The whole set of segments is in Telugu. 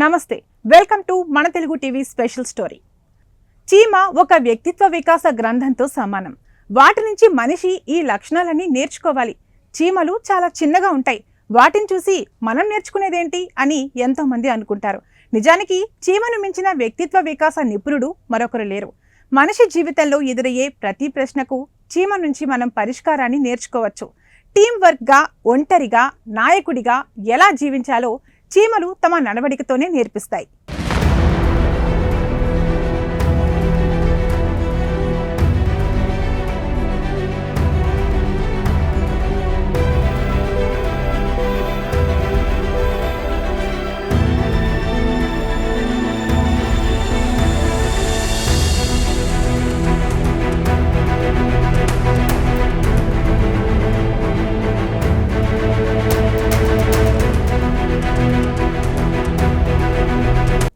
నమస్తే, వెల్కమ్ టు మన తెలుగు టీవీ స్పెషల్ స్టోరీ. చీమ ఒక వ్యక్తిత్వ వికాస గ్రంథంతో సమానం. వాటి నుంచి మనిషి ఈ లక్షణాలన్నీ నేర్చుకోవాలి. చీమలు చాలా చిన్నగా ఉంటాయి, వాటిని చూసి మనం నేర్చుకునేదేంటి అని ఎంతో మంది అనుకుంటారు. నిజానికి చీమను మించిన వ్యక్తిత్వ వికాస నిపుణుడు మరొకరు లేరు. మనిషి జీవితంలో ఎదురయ్యే ప్రతి ప్రశ్నకు చీమ నుంచి మనం పరిష్కారాన్ని నేర్చుకోవచ్చు. టీం వర్క్గా, ఒంటరిగా, నాయకుడిగా ఎలా జీవించాలో చీమలు తమ నడవడికతోనే నేర్పిస్తాయి.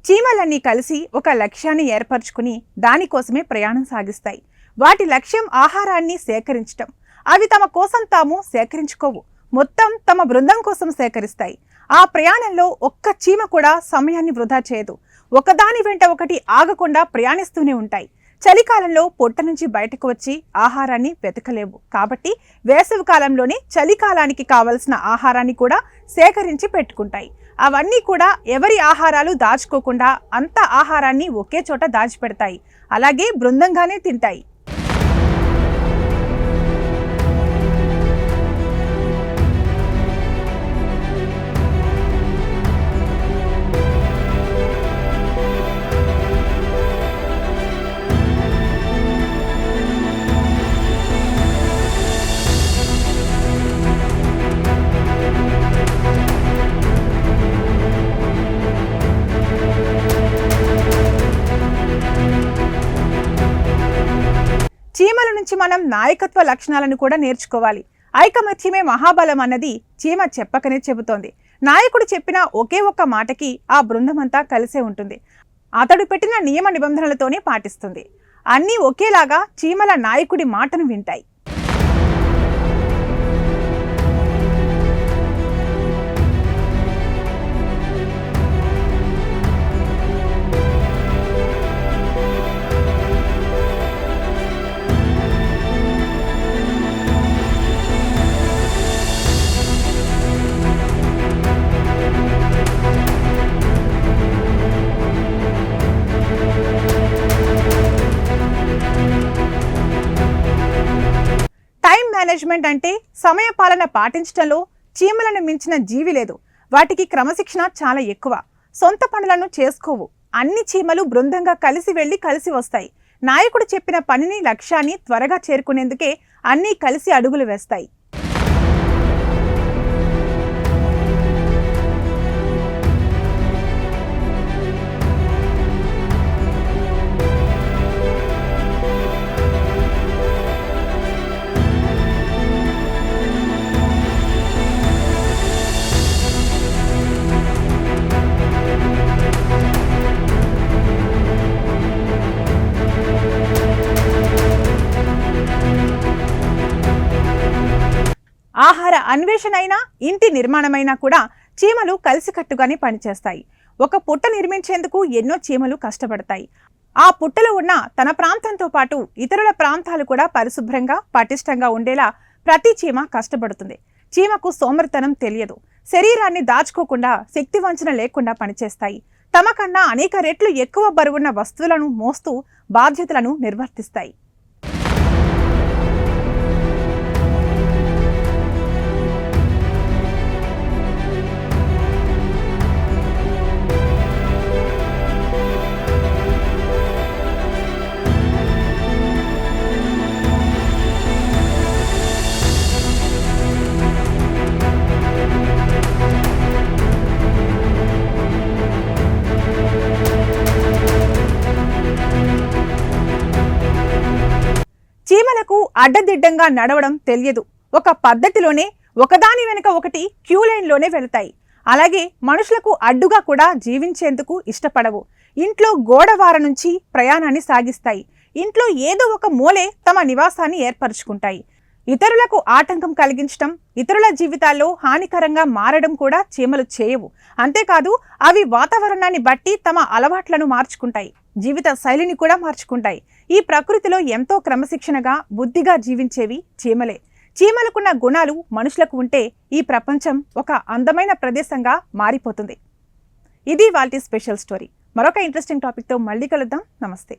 చీమలన్నీ కలిసి ఒక లక్ష్యాన్ని ఏర్పరచుకుని దానికోసమే ప్రయాణం సాగిస్తాయి. వాటి లక్ష్యం ఆహారాన్ని సేకరించటం. అవి తమ కోసం తాము సేకరించుకోవు, మొత్తం తమ బృందం కోసం సేకరిస్తాయి. ఆ ప్రయాణంలో ఒక్క చీమ కూడా సమయాన్ని వృధా చేయదు. ఒకదాని వెంట ఒకటి ఆగకుండా ప్రయాణిస్తూనే ఉంటాయి. చలికాలంలో పొట్ట నుంచి బయటకు వచ్చి ఆహారాన్ని వెతకలేవు, కాబట్టి వేసవి కాలంలోనే చలికాలానికి కావలసిన ఆహారాన్ని కూడా సేకరించి పెట్టుకుంటాయి. అవన్నీ కూడా ఎవరి ఆహారాలు దాచుకోకుండా అంత ఆహారాన్ని ఒకే చోట దాచిపెడతాయి. అలాగే బృందంగానే తింటాయి. చీమల నుంచి మనం నాయకత్వ లక్షణాలను కూడా నేర్చుకోవాలి. ఐకమత్యమే మహాబలం అన్నది చీమ చెప్పకనే చెబుతోంది. నాయకుడు చెప్పిన ఒకే ఒక్క మాటకి ఆ బృందమంతా కలిసే ఉంటుంది. అతడు పెట్టిన నియమ నిబంధనలతోనే పాటిస్తుంది. అన్నీ ఒకేలాగా చీమల నాయకుడి మాటను వింటాయి. మేనేజ్మెంట్ అంటే సమయపాలన పాటించడంలో చీమలను మించిన జీవి లేదు. వాటికి క్రమశిక్షణ చాలా ఎక్కువ. సొంత పనులను చేసుకోవు. అన్ని చీమలు బృందంగా కలిసి వెళ్ళి కలిసి వస్తాయి. నాయకుడు చెప్పిన పనిని, లక్ష్యాన్ని త్వరగా చేరుకునేందుకే అన్నీ కలిసి అడుగులు వేస్తాయి. ఆహార అన్వేషణ అయినా, ఇంటి నిర్మాణమైనా కూడా చీమలు కలిసికట్టుగానే పనిచేస్తాయి. ఒక పుట్ట నిర్మించేందుకు ఎన్నో చీమలు కష్టపడతాయి. ఆ పుట్టలో ఉన్న తన ప్రాంతంతో పాటు ఇతరుల ప్రాంతాలు కూడా పరిశుభ్రంగా, పటిష్టంగా ఉండేలా ప్రతి చీమ కష్టపడుతుంది. చీమకు సోమరితనం తెలియదు. శరీరాన్ని దాచుకోకుండా, శక్తి వంచన లేకుండా పనిచేస్తాయి. తమ కన్నా అనేక రెట్లు ఎక్కువ బరువున్న వస్తువులను మోస్తూ బాధ్యతలను నిర్వర్తిస్తాయి. చీమలకు అడ్డదిడ్డంగా నడవడం తెలియదు. ఒక పద్ధతిలోనే ఒకదాని వెనుక ఒకటి క్యూ లైన్లోనే వెళతాయి. అలాగే మనుషులకు అడ్డుగా కూడా జీవించేందుకు ఇష్టపడవు. ఇంట్లో గోడవార నుంచి ప్రయాణాన్ని సాగిస్తాయి. ఇంట్లో ఏదో ఒక మూలే తమ నివాసాన్ని ఏర్పరచుకుంటాయి. ఇతరులకు ఆటంకం కలిగించడం, ఇతరుల జీవితాల్లో హానికరంగా మారడం కూడా చీమలు చేయవు. అంతేకాదు అవి వాతావరణాన్ని బట్టి తమ అలవాట్లను మార్చుకుంటాయి, జీవిత శైలిని కూడా మార్చుకుంటాయి. ఈ ప్రకృతిలో ఎంతో క్రమశిక్షణగా, బుద్ధిగా జీవించేవి చీమలే. చీమలకున్న గుణాలు మనుషులకు ఉంటే ఈ ప్రపంచం ఒక అందమైన ప్రదేశంగా మారిపోతుంది. ఇది వాల్టి స్పెషల్ స్టోరీ. మరొక ఇంట్రెస్టింగ్ టాపిక్తో మళ్ళీ కలుద్దాం. నమస్తే.